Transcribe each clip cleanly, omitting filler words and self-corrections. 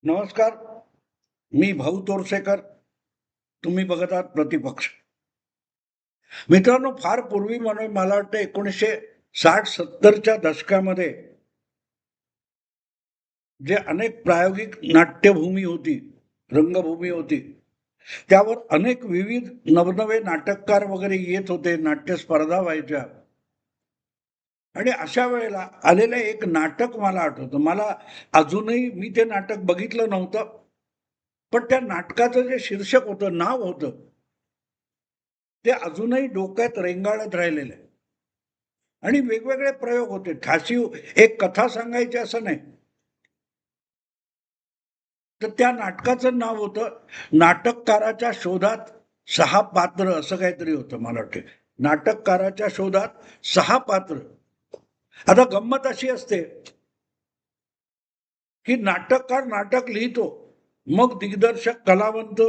नमस्कार. मी भाऊ तोरसेकर. तुम्ही बघत आहात प्रतिपक्ष. मित्रांनो, फार पूर्वी म्हणून मला वाटतं 1960-70च्या दशकामध्ये जे अनेक प्रायोगिक नाट्यभूमी होती, रंगभूमी होती, त्यावर अनेक विविध नवनवे नाटककार वगैरे येत होते, नाट्य स्पर्धा व्हायच्या. आणि अशा वेळेला आलेलं एक नाटक मला आठवतं. मला अजूनही मी ते नाटक बघितलं नव्हतं, पण त्या नाटकाचं जे शीर्षक होतं, नाव होतं, ते अजूनही डोक्यात रेंगाळत राहिलेलं आहे. आणि वेगवेगळे प्रयोग होते. ठासीव एक कथा सांगायची असं नाही. तर त्या नाटकाचं नाव होतं नाटककाराच्या शोधात 6 पात्र असं काहीतरी होतं मला वाटते. नाटककाराच्या शोधात 6 पात्र. आता गंमत अशी असते की नाटककार नाटक लिहितो, मग दिग्दर्शक, कलावंत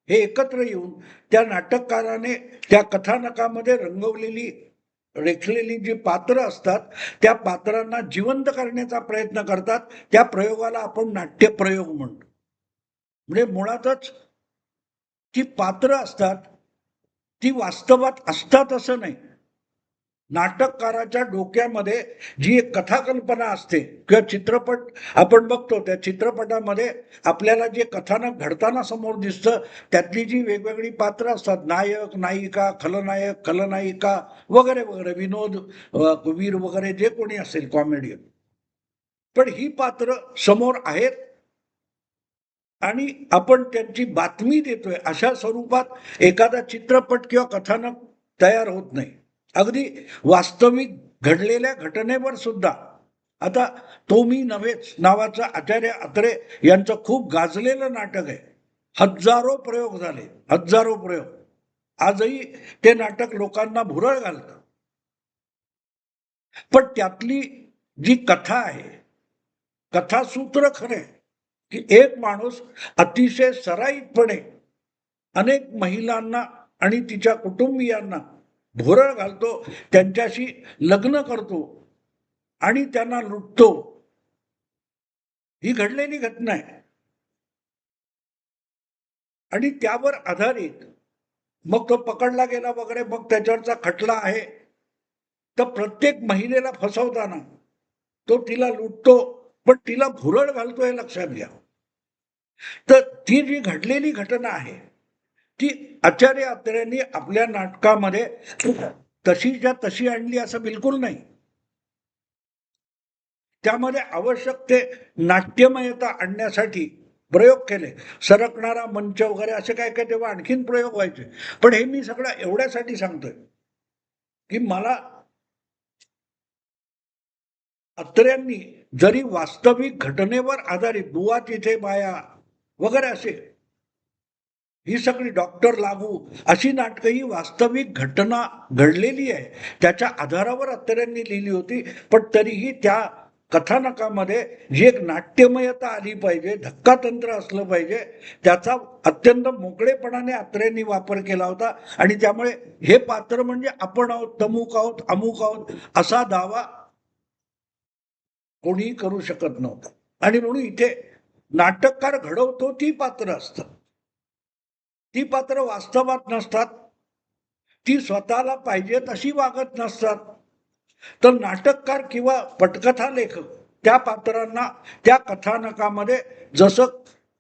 हे एकत्र येऊन त्या नाटककाराने त्या कथानकामध्ये रंगवलेली रेखलेली जी पात्र असतात त्या पात्रांना जिवंत करण्याचा प्रयत्न करतात. त्या प्रयोगाला आपण नाट्यप्रयोग म्हणतो. म्हणजे मुळातच ती पात्र असतात, ती वास्तवात असतात असं नाही. नाटककाराच्या डोक्यामध्ये जी एक कथाकल्पना असते किंवा चित्रपट आपण बघतो, त्या चित्रपटामध्ये आपल्याला जे कथानक घडताना समोर दिसतं त्यातली जी वेगवेगळी पात्र असतात, नायक, नायिका, खलनायक, खलनायिका वगैरे वगैरे, विनोद वीर वगैरे जे कोणी असेल, कॉमेडियन, पण ही पात्र समोर आहेत आणि आपण त्यांची बातमी देतोय अशा स्वरूपात एखादा चित्रपट किंवा कथानक तयार होत नाही. अगदी वास्तविक घडलेल्या घटनेवर सुद्धा. आता तो मी नव्हेच नावाचं आचार्य अत्रे यांचं खूप गाजलेलं नाटक आहे. हजारो प्रयोग झाले, हजारो प्रयोग. आजही ते नाटक लोकांना भुरळ घालतं. पण त्यातली जी कथा आहे, कथासूत्र खरे, की एक माणूस अतिशय सराईतपणे अनेक महिलांना आणि तिच्या कुटुंबियांना भुरळ घालतो, त्यांच्याशी लग्न करतो आणि त्यांना लुटतो. ही घडलेली घटना आहे. आणि त्यावर आधारित मग तो पकडला गेला वगैरे, मग त्याच्यावरचा खटला आहे. तर प्रत्येक महिलेला फसवताना तो तिला लुटतो, पण तिला भुरळ घालतो हे लक्षात घ्या. तर ती जी घडलेली घटना आहे ती आचार्य अत्रेंनी आपल्या नाटकामध्ये तशीच्या तशी आणली असं बिलकुल नाही. त्यामध्ये आवश्यक ते नाट्यमयता आणण्यासाठी प्रयोग केले. सरकणारा मंच वगैरे असे काय काय तेव्हा आणखीन प्रयोग व्हायचे. पण हे मी सगळं एवढ्यासाठी सांगतोय की मला अत्र्यांनी जरी वास्तविक घटनेवर आधारित बुवा तिथे बाया वगैरे असे ही सगळी डॉक्टर लागू अशी नाटकं ही वास्तविक घटना घडलेली आहे त्याच्या आधारावर अत्र्यांनी लिहिली होती. पण तरीही त्या कथानकामध्ये जी एक नाट्यमयता आली पाहिजे, धक्कातंत्र असलं पाहिजे, त्याचा अत्यंत मोकळेपणाने अत्र्यांनी वापर केला होता. आणि त्यामुळे हे पात्र म्हणजे आपण आहोत, तमुक आहोत, अमुक आहोत असा दावा कोणीही करू शकत नव्हतं. आणि म्हणून इथे नाटककार घडवतो ती पात्र असतात, ती पात्र वास्तवात नसतात, ती स्वतःला पाहिजे तशी वागत नसतात. तर नाटककार किंवा पटकथा लेखक त्या पात्रांना त्या कथानकामध्ये जसं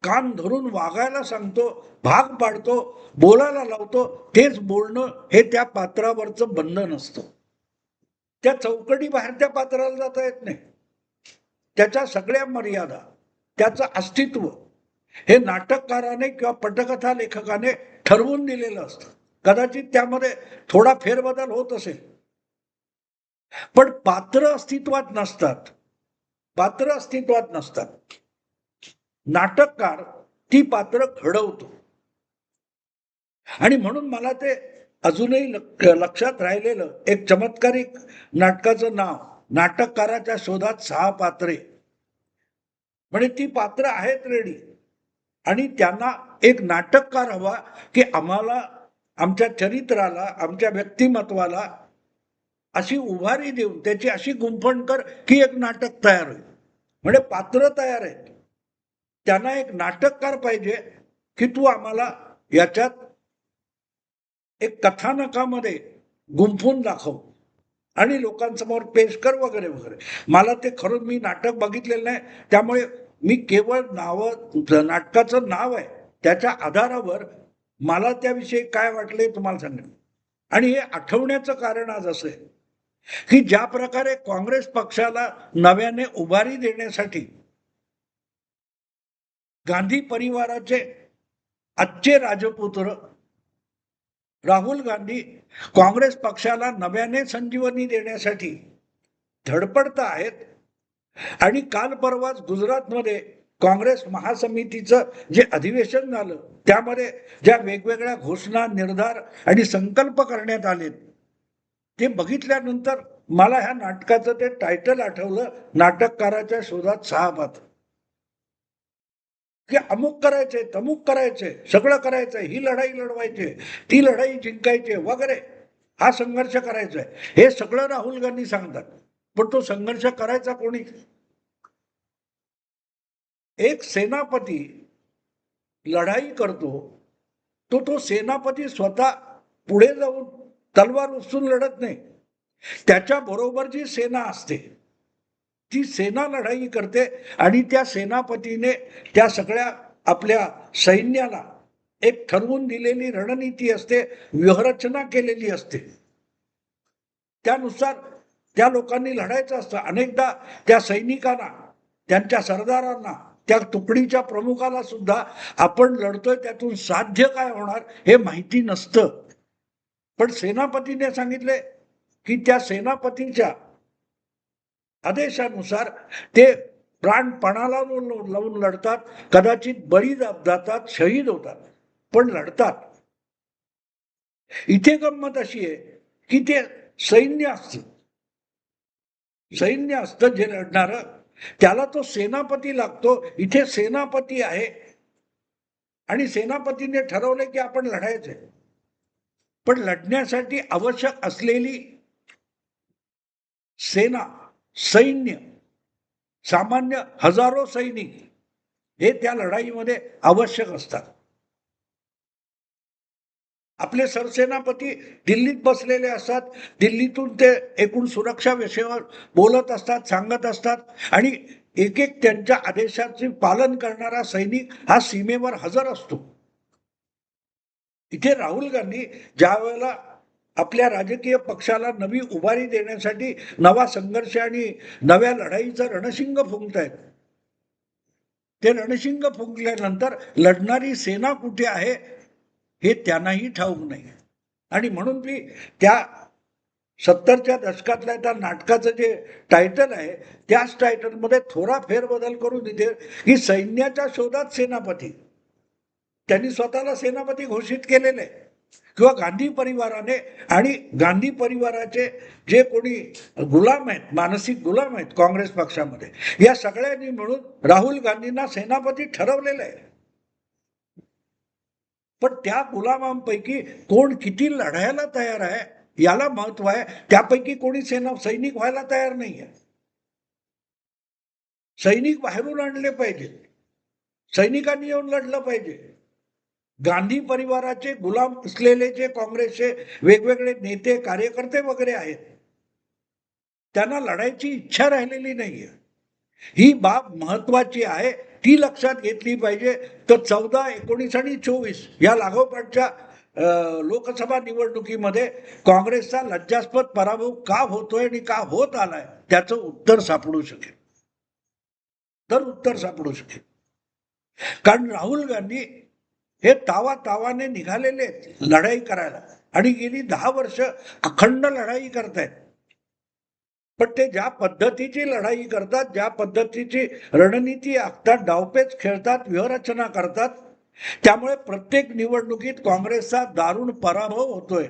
कान धरून वागायला सांगतो, भाग पाडतो, बोलायला लावतो, तेच बोलणं हे त्या पात्रावरचं बंधन असतं. त्या चौकटी बाहेर त्या पात्राला जाता येत नाही. त्याच्या सगळ्या मर्यादा, त्याचं अस्तित्व हे नाटककाराने किंवा पटकथा लेखकाने ठरवून दिलेलं असतं. कदाचित त्यामध्ये थोडा फेरबदल होत असेल, पण पात्र अस्तित्वात नसतात. पात्र अस्तित्वात नसतात. नाटककार ती पात्र घडवतो. आणि म्हणून मला ते अजूनही लक्षात राहिलेलं एक चमत्कारिक नाटकाचं नाव, नाटककाराच्या शोधात 6 पात्रे. म्हणजे ती पात्र आहेत रेडी आणि त्यांना एक नाटककार हवा की आम्हाला आमच्या चरित्राला, आमच्या व्यक्तिमत्वाला अशी उभारी देऊन त्याची अशी गुंफण कर की एक नाटक तयार होईल. म्हणजे पात्र तयार आहेत, त्यांना एक नाटककार पाहिजे की तू आम्हाला याच्यात एक कथानकामध्ये गुंफून दाखव आणि लोकांसमोर पेश कर वगैरे वगैरे. मला ते खरं मी नाटक बघितलेलं नाही, त्यामुळे मी केवळ नाटकाचं नाव आहे त्याच्या आधारावर मला त्याविषयी काय वाटले तुम्हाला सांगेन. आणि हे आठवण्याचं कारण आज असं आहे की ज्या प्रकारे काँग्रेस पक्षाला नव्याने उभारी देण्यासाठी गांधी परिवाराचे आजचे राजपुत्र राहुल गांधी काँग्रेस पक्षाला नव्याने संजीवनी देण्यासाठी धडपडत आहेत. आणि काल परवाच गुजरातमध्ये काँग्रेस महासमितीचं जे अधिवेशन झालं त्यामध्ये ज्या वेगवेगळ्या घोषणा, निर्धार आणि संकल्प करण्यात आले ते बघितल्यानंतर मला ह्या नाटकाचं ते टायटल आठवलं, नाटककाराच्या शोधात 6 पात्र. की अमुक करायचंय, तमुक करायचंय, सगळं करायचंय, ही लढाई लढवायची, ती लढाई जिंकायची वगैरे, हा संघर्ष करायचा आहे, हे सगळं राहुल गांधी सांगतात. पण तो संघर्ष करायचा कोणी? एक सेनापती लढाई करतो, तो सेनापती स्वतः पुढे जाऊन तलवार उचलून लढत नाही. त्याच्या बरोबर जी सेना असते ती सेना लढाई करते आणि त्या सेनापतीने त्या सगळ्या आपल्या सैन्याला एक ठरवून दिलेली रणनीती असते, व्यूहरचना केलेली असते, त्यानुसार त्या लोकांनी लढायचं असतं. अनेकदा त्या सैनिकांना, त्यांच्या सरदारांना, त्या तुकडीच्या प्रमुखाला सुद्धा आपण लढतोय त्यातून साध्य काय होणार हे माहिती नसतं. पण सेनापतीने सांगितले की त्या सेनापतीच्या आदेशानुसार ते प्राण पणाला लावून लढतात, कदाचित बळी जातात, शहीद होतात, पण लढतात. इथे गंमत अशी आहे की ते सैन्य असतं जे लढणार, त्याला तो सेनापती लागतो. इथे सेनापती आहे आणि सेनापतीने ठरवले की आपण लढायचंय, पण लढण्यासाठी आवश्यक असलेली सेना, सैन्य, सामान्य हजारो सैनिक हे त्या लढाईमध्ये आवश्यक असतात. आपले सरसेनापती दिल्लीत बसलेले असतात, दिल्लीतून ते एकूण सुरक्षा विषयावर बोलत असतात, सांगत असतात आणि एक एक त्यांच्या आदेशाचे पालन करणारा सैनिक हा सीमेवर हजर असतो. इथे राहुल गांधी ज्या वेळेला आपल्या राजकीय पक्षाला नवी उभारी देण्यासाठी नवा संघर्ष आणि नव्या लढाईचं रणशिंग फुंकतायत, ते रणशिंग फुंकल्यानंतर लढणारी सेना कुठे आहे हे त्यांनाही ठाऊक नाही. आणि म्हणून मी त्या 70च्या दशकातल्या त्या नाटकाचं जे टायटल आहे त्याच टायटलमध्ये थोडा फेरबदल करून इथे की सैन्याच्या शोधात सेनापती, त्यांनी स्वतःला सेनापती घोषित केलेले किंवा गांधी परिवाराने आणि गांधी परिवाराचे जे कोणी गुलाम आहेत, मानसिक गुलाम आहेत काँग्रेस पक्षामध्ये, या सगळ्यांनी मिळून राहुल गांधींना सेनापती ठरवलेलं आहे. पण त्या गुलामांपैकी कोण किती लढायला तयार आहे याला महत्व आहे. त्यापैकी कोणी सैनिक व्हायला तयार नाहीये. सैनिक बाहेरून आणले पाहिजे, सैनिकांनी येऊन लढलं पाहिजे. गांधी परिवाराचे गुलाम असलेले जे काँग्रेसचे वेगवेगळे नेते, कार्यकर्ते वगैरे आहेत, त्यांना लढायची इच्छा राहिलेली नाहीये. ही बाब महत्वाची आहे, ती लक्षात घेतली पाहिजे. तर 14, 19 आणि 24 या लागोपाठच्या लोकसभा निवडणुकीमध्ये काँग्रेसचा लज्जास्पद पराभव का होतोय आणि का होत आलाय त्याचं उत्तर सापडू शकेल. कारण राहुल गांधी हे तावाने निघालेले लढाई करायला आणि गेली 10 वर्ष अखंड लढाई करतायत. पण ते ज्या पद्धतीची लढाई करतात, ज्या पद्धतीची रणनीती आखतात, डावपेच खेळतात, व्यूहरचना करतात, त्यामुळे प्रत्येक निवडणुकीत काँग्रेसचा दारुण पराभव होतोय.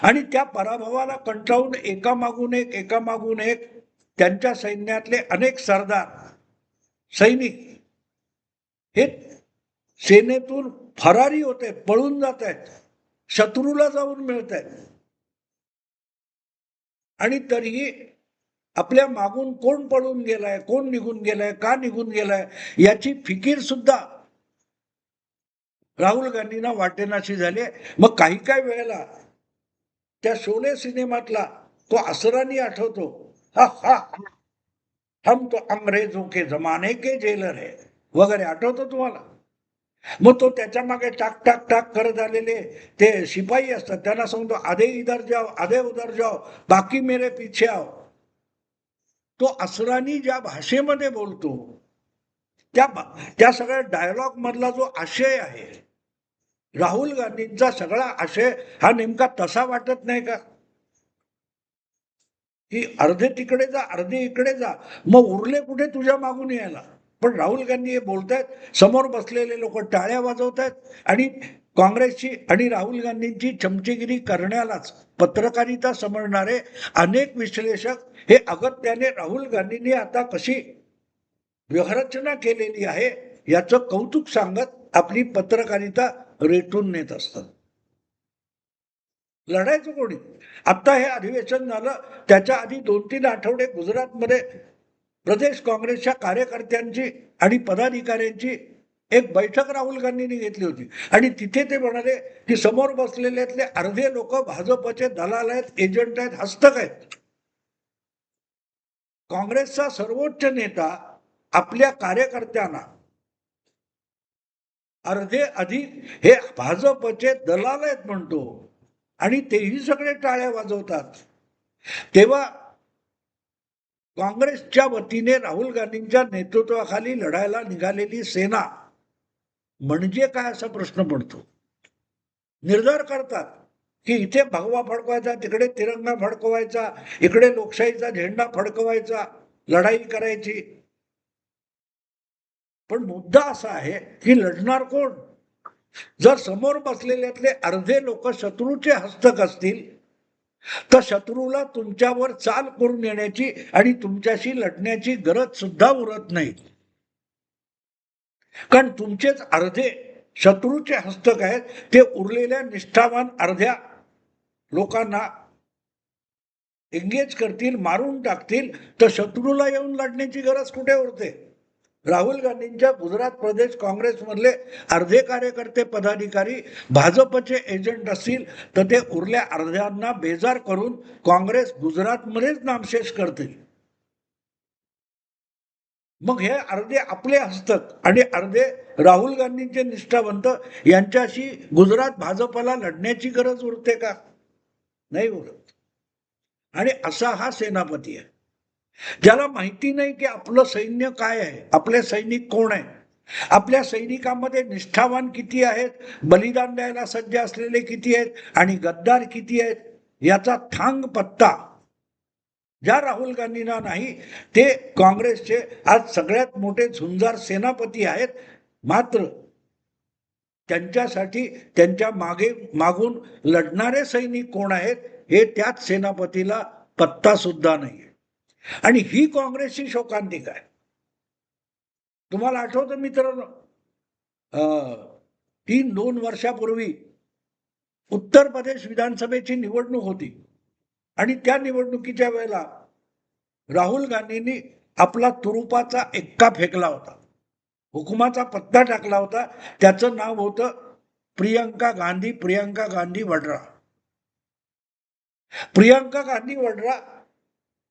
आणि त्या पराभवाला कंटाळून एकामागून एक त्यांच्या सैन्यातले अनेक सरदार, सैनिक हे सेनेतून फरारी होत आहेत, पळून जात आहेत, शत्रूला जाऊन मिळत आहेत. आणि तरीही आपल्या मागून कोण पळून गेलाय, कोण निघून गेलाय, का निघून गेलाय याची फिकीर सुद्धा राहुल गांधींना वाटेनाशी झाली. मग काही काही वेळेला त्या शोले सिनेमातला तो असरानी आठवतो, हा हा हम तो अंग्रेजों के जमाने के जेलर है वगैरे, आठवतो तुम्हाला? मग तो त्याच्या मागे टाक टाक टाक करत आलेले ते शिपाई असतात, त्यांना सांगतो आधे इधर जाओ, आधे उधर जाओ, बाकी मेरे पीछे आओ. तो असरानी ज्या भाषेमध्ये बोलतो त्या त्या सगळ्या डायलॉग मधला जो आशय आहे, राहुल गांधींचा सगळा आशय हा नेमका तसा वाटत नाही का? की अर्धे तिकडे जा, अर्धे इकडे जा, मग उरले कुठे तुझ्या मागून यायला? पण राहुल गांधी हे बोलतायत, समोर बसलेले लोक टाळ्या वाजवतायत आणि काँग्रेसची आणि राहुल गांधींची चमचेगिरी करण्यालाच पत्रकारिता समजणारे अनेक विश्लेषक हे अगत्याने राहुल गांधींनी आता कशी व्यूहरचना केलेली आहे याचं कौतुक सांगत आपली पत्रकारिता रेटून नेत असतात. लढायचं कोणी? आता हे अधिवेशन झालं, त्याच्या आधी 2-3 आठवडे गुजरातमध्ये प्रदेश काँग्रेसच्या कार्यकर्त्यांची आणि पदाधिकाऱ्यांची एक बैठक राहुल गांधींनी घेतली होती आणि तिथे ते म्हणाले की समोर बसलेल्यातले अर्धे लोक भाजपचे दलाल आहेत, एजंट आहेत, हस्तक आहेत. काँग्रेसचा सर्वोच्च नेता आपल्या कार्यकर्त्यांना अर्धे अधिक हे भाजपचे दलाल आहेत म्हणतो आणि तेही सगळे टाळ्या वाजवतात. तेव्हा काँग्रेसच्या वतीने राहुल गांधींच्या नेतृत्वाखाली लढायला निघालेली सेना म्हणजे काय असा प्रश्न पडतो. निर्धार करतात की इथे भगवा फडकवायचा, तिकडे तिरंगा फडकवायचा, इकडे लोकशाहीचा झेंडा फडकवायचा, लढाई करायची. पण मुद्दा असा आहे की लढणार कोण? जर समोर बसलेल्यातले अर्धे लोक शत्रूचे हस्तक असतील तर शत्रूला तुमच्यावर चाल करून येण्याची आणि तुमच्याशी लढण्याची गरज सुद्धा उरत नाही. कारण तुमचेच अर्धे शत्रूचे हस्तक आहेत, ते उरलेल्या निष्ठावान अर्ध्या लोकांना एंगेज करतील, मारून टाकतील, तर शत्रूला येऊन लढण्याची गरज कुठे उरते? राहुल गांधींच्या गुजरात प्रदेश काँग्रेसमधले अर्धे कार्यकर्ते पदाधिकारी भाजपचे एजंट असतील तर ते उरल्या अर्ध्यांना बेजार करून काँग्रेस गुजरातमध्येच नामशेष करतील. मग हे अर्धे आपले हस्तक आणि अर्धे राहुल गांधींचे निष्ठावंत यांच्याशी गुजरात भाजपला लढण्याची गरज उरते का? नाही उरत. आणि असा हा सेनापती आहे ज्याला माहिती नाही की आपलं सैन्य काय आहे, आपले सैनिक कोण आहे, आपल्या सैनिकांमध्ये निष्ठावान किती आहेत, बलिदान द्यायला सज्ज असलेले किती आहेत आणि गद्दार किती आहेत याचा थांग पत्ता ज्या राहुल गांधींना नाही ते काँग्रेसचे आज सगळ्यात मोठे झुंजार सेनापती आहेत. मात्र त्यांच्यासाठी त्यांच्या मागून लढणारे सैनिक कोण आहेत हे त्याच सेनापतीला पत्ता सुद्धा नाही. आणि ही काँग्रेसची शोकांतिका आहे. तुम्हाला आठवतं मित्रांनो, 2 वर्षापूर्वी उत्तर प्रदेश विधानसभेची निवडणूक होती आणि त्या निवडणुकीच्या वेळेला राहुल गांधींनी आपला तुरुपाचा एक्का फेकला होता, हुकुमाचा पत्ता टाकला होता. त्याचं नाव होतं प्रियंका गांधी वड्रा. प्रियंका गांधी वड्रा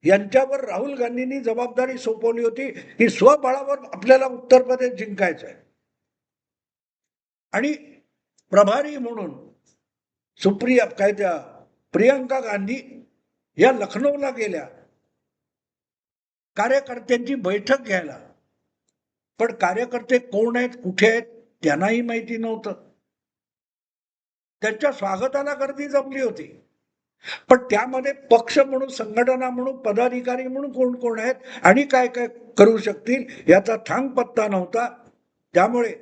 यांच्यावर राहुल गांधींनी जबाबदारी सोपवली होती की स्वबळावर आपल्याला उत्तर प्रदेश जिंकायचं आहे. आणि प्रभारी म्हणून प्रियंका गांधी या लखनौला गेल्या कार्यकर्त्यांची बैठक घ्यायला. पण कार्यकर्ते कोण आहेत, कुठे आहेत त्यांनाही माहिती नव्हतं. त्यांच्या स्वागताला गर्दी जमली होती, पण त्यामध्ये पक्ष म्हणून, संघटना म्हणून, पदाधिकारी म्हणून कोण कोण आहेत आणि काय काय करू शकतील याचा थांग पत्ता नव्हता. त्यामुळे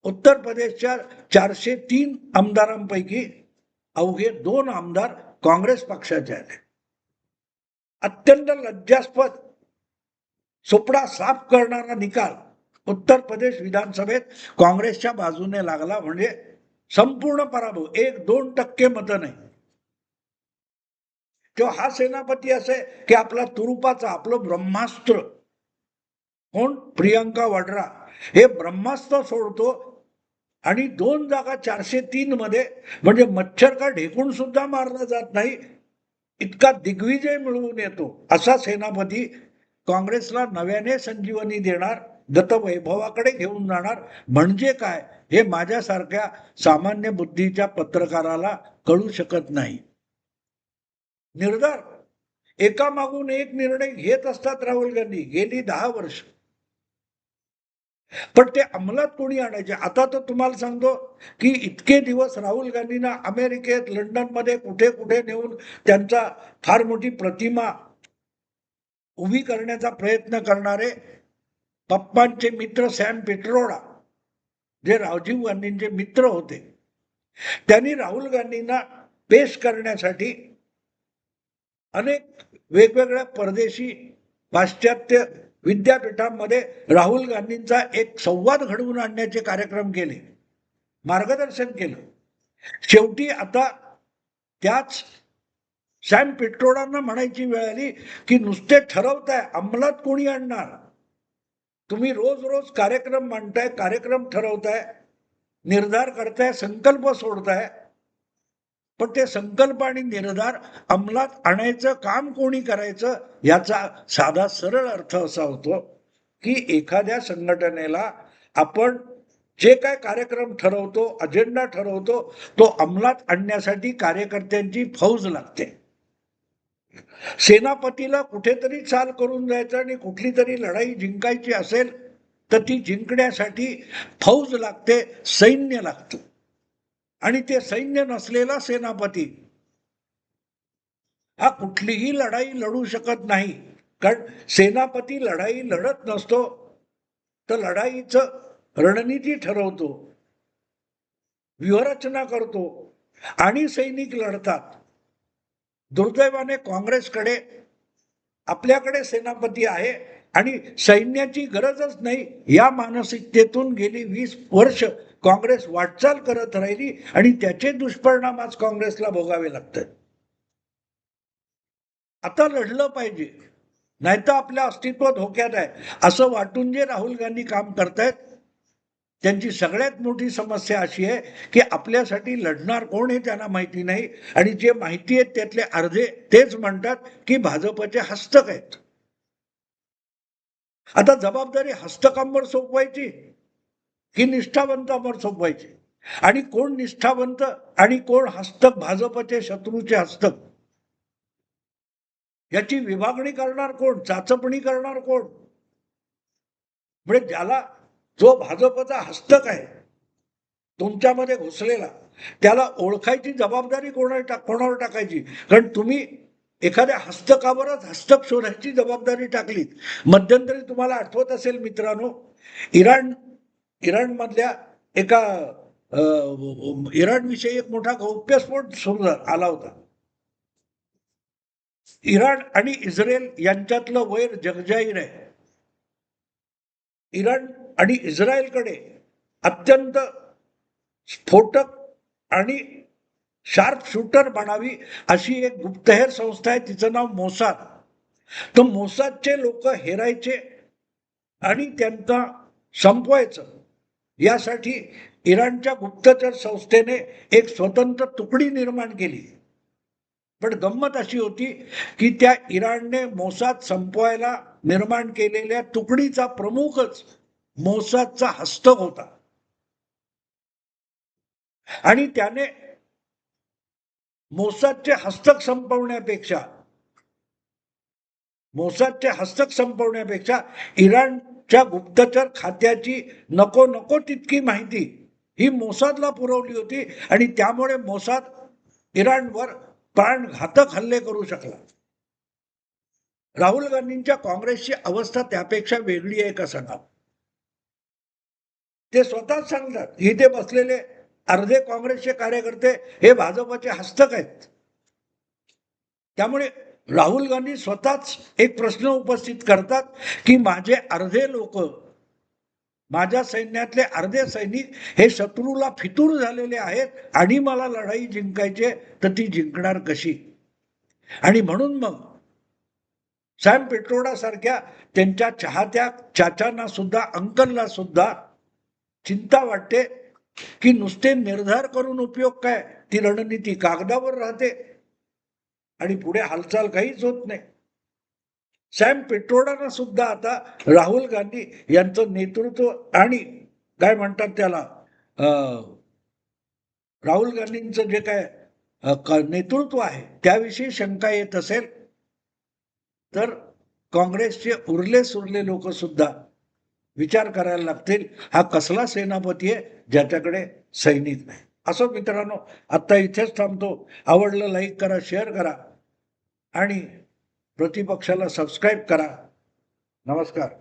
उत्तर प्रदेशच्या 403 आमदारांपैकी अवघे 2 आमदार काँग्रेस पक्षाचे आहेत. अत्यंत लज्जास्पद सुपडा साफ करणारा निकाल उत्तर प्रदेश विधानसभेत काँग्रेसच्या बाजूने लागला. म्हणजे संपूर्ण पराभव, 1-2% मतं नाही. तेव्हा हा सेनापती असे की आपला तुरुपाचा आपलं ब्रह्मास्त्र कोण प्रियंका वाड्रा हे ब्रह्मास्त्र सोडतो आणि 2 जागा 403 मध्ये म्हणजे मच्छर का ढेकून सुद्धा मारला जात नाही इतका दिग्विजय मिळवून येतो असा सेनापती काँग्रेसला नव्याने संजीवनी देणार गतवैभवाकडे घेऊन जाणार म्हणजे काय हे माझ्यासारख्या सामान्य बुद्धीच्या पत्रकाराला कळू शकत नाही. निर्धार एकामागून एक निर्णय घेत असतात राहुल गांधी गेली 10 वर्ष. पण ते अंमलात कोणी आणायचे. आता तर तुम्हाला सांगतो की इतके दिवस राहुल गांधींना अमेरिकेत लंडनमध्ये कुठे कुठे नेऊन त्यांचा फार मोठी प्रतिमा उभी करण्याचा प्रयत्न करणारे पप्पांचे मित्र सॅम पिट्रोडा जे राजीव गांधींचे मित्र होते त्यांनी राहुल गांधींना पेश करण्यासाठी अनेक वेगवेगळ्या परदेशी पाश्चात्य विद्यापीठांमध्ये राहुल गांधींचा एक संवाद घडवून आणण्याचे कार्यक्रम केले मार्गदर्शन केलं. शेवटी आता त्याच सॅम पिट्रोडांना म्हणायची वेळ आली की नुसते ठरवताय अंमलात कोणी आणणार. तुम्ही रोज रोज कार्यक्रम मांडताय कार्यक्रम ठरवताय निर्धार करताय संकल्प सोडताय पण ते संकल्प आणि निर्धार अंमलात आणायचं काम कोणी करायचं याचा साधा सरळ अर्थ असा होतो की एखाद्या संघटनेला आपण जे काय कार्यक्रम ठरवतो अजेंडा ठरवतो तो अंमलात आणण्यासाठी कार्यकर्त्यांची फौज लागते. सेनापतीला कुठेतरी चाल करून जायचं आणि कुठली तरी लढाई जिंकायची असेल तर ती जिंकण्यासाठी फौज लागते सैन्य लागतं आणि ते सैन्य नसलेला सेनापती हा कुठलीही लढाई लढू शकत नाही. कारण सेनापती लढाई लढत नसतो तर लढाईचं रणनीती ठरवतो व्यूहरचना करतो आणि सैनिक लढतात. दुर्दैवाने काँग्रेसकडे आपल्याकडे सेनापती आहे आणि सैन्याची गरजच नाही या मानसिकतेतून गेली 20 वर्ष काँग्रेस वाटचाल करत राहिली आणि त्याचे दुष्परिणाम आज काँग्रेसला भोगावे लागतात. आता लढलं पाहिजे नाहीतर आपलं अस्तित्व धोक्यात आहे असं वाटून जे राहुल गांधी काम करतायत त्यांची सगळ्यात मोठी समस्या अशी आहे की आपल्यासाठी लढणार कोण हे त्यांना माहिती नाही आणि जे माहिती आहेत त्यातले अर्धे तेच म्हणतात की भाजपचे हस्तक आहेत. आता जबाबदारी हस्तकांवर सोपवायची की निष्ठावंतांवर सोपवायची आणि कोण निष्ठावंत आणि कोण हस्तक भाजपचे शत्रूचे हस्तक याची विभागणी करणार कोण चाचपणी करणार कोण. म्हणजे ज्याला जो भाजपचा हस्तक आहे तुमच्यामध्ये घुसलेला त्याला ओळखायची जबाबदारी कोणावर टाकायची. कारण तुम्ही एखाद्या हस्तकावरच हस्तक शोधायची जबाबदारी टाकली. मध्यंतरी तुम्हाला आठवत असेल मित्रांनो इराण मधल्या एका इराण विषयी एक मोठा गौप्यस्फोट सुरू आला होता. इराण आणि इस्रायल यांच्यातलं वैर जगजाहीर आहे. इराण आणि इस्रायलकडे अत्यंत स्फोटक आणि शार्प शूटर बनावी अशी एक गुप्तहेर संस्था आहे तिचं नाव मोसाद. तर मोसादचे लोक हेरायचे आणि त्यांना संपवायचं यासाठी इराणच्या गुप्तचर संस्थेने एक स्वतंत्र तुकडी निर्माण केली. पण गंमत अशी होती की त्या इराणने मोसाद संपवायला निर्माण केलेल्या तुकडीचा प्रमुखच मोसादचा हस्तक होता आणि त्याने मोसादचे हस्तक संपवण्यापेक्षा इराणच्या गुप्तचर खात्याची नको नको तितकी माहिती ही मोसादला पुरवली होती आणि त्यामुळे मोसाद इराणवर प्राणघातक हल्ले करू शकला. राहुल गांधींच्या काँग्रेसची अवस्था त्यापेक्षा वेगळी आहे का सांगा. ते स्वतःच सांगतात इथे बसलेले अर्धे काँग्रेसचे कार्यकर्ते हे भाजपचे हस्तक आहेत. त्यामुळे राहुल गांधी स्वतःच एक प्रश्न उपस्थित करतात की माझे अर्धे लोक माझ्या सैन्यातले अर्धे सैनिक हे शत्रूला फितूर झालेले आहेत आणि मला लढाई जिंकायची तर ती जिंकणार कशी. आणि म्हणून मग सॅम पिट्रोडा सारख्या त्यांच्या चाहत्या चाचांना सुद्धा, अंकलला सुद्धा चिंता वाटते की नुसते निर्धार करून उपयोग काय, ती रणनीती कागदावर राहते आणि पुढे हालचाल काहीच होत नाही. सॅम पिट्रोडांना सुद्धा आता राहुल गांधी यांचं नेतृत्व आणि काय म्हणतात त्याला राहुल गांधींचं जे काय नेतृत्व आहे त्याविषयी शंका येत असेल तर काँग्रेसचे उरले सुरले लोक सुद्धा विचार करायला लागतील, हा कसला सेनापती आहे ज्याच्याकडे सैनिक नाही. असं मित्रांनो, आता इथेच थांबतो. आवडलं लाईक करा, शेअर करा आणि प्रतिपक्षाला सबस्क्राईब करा. नमस्कार.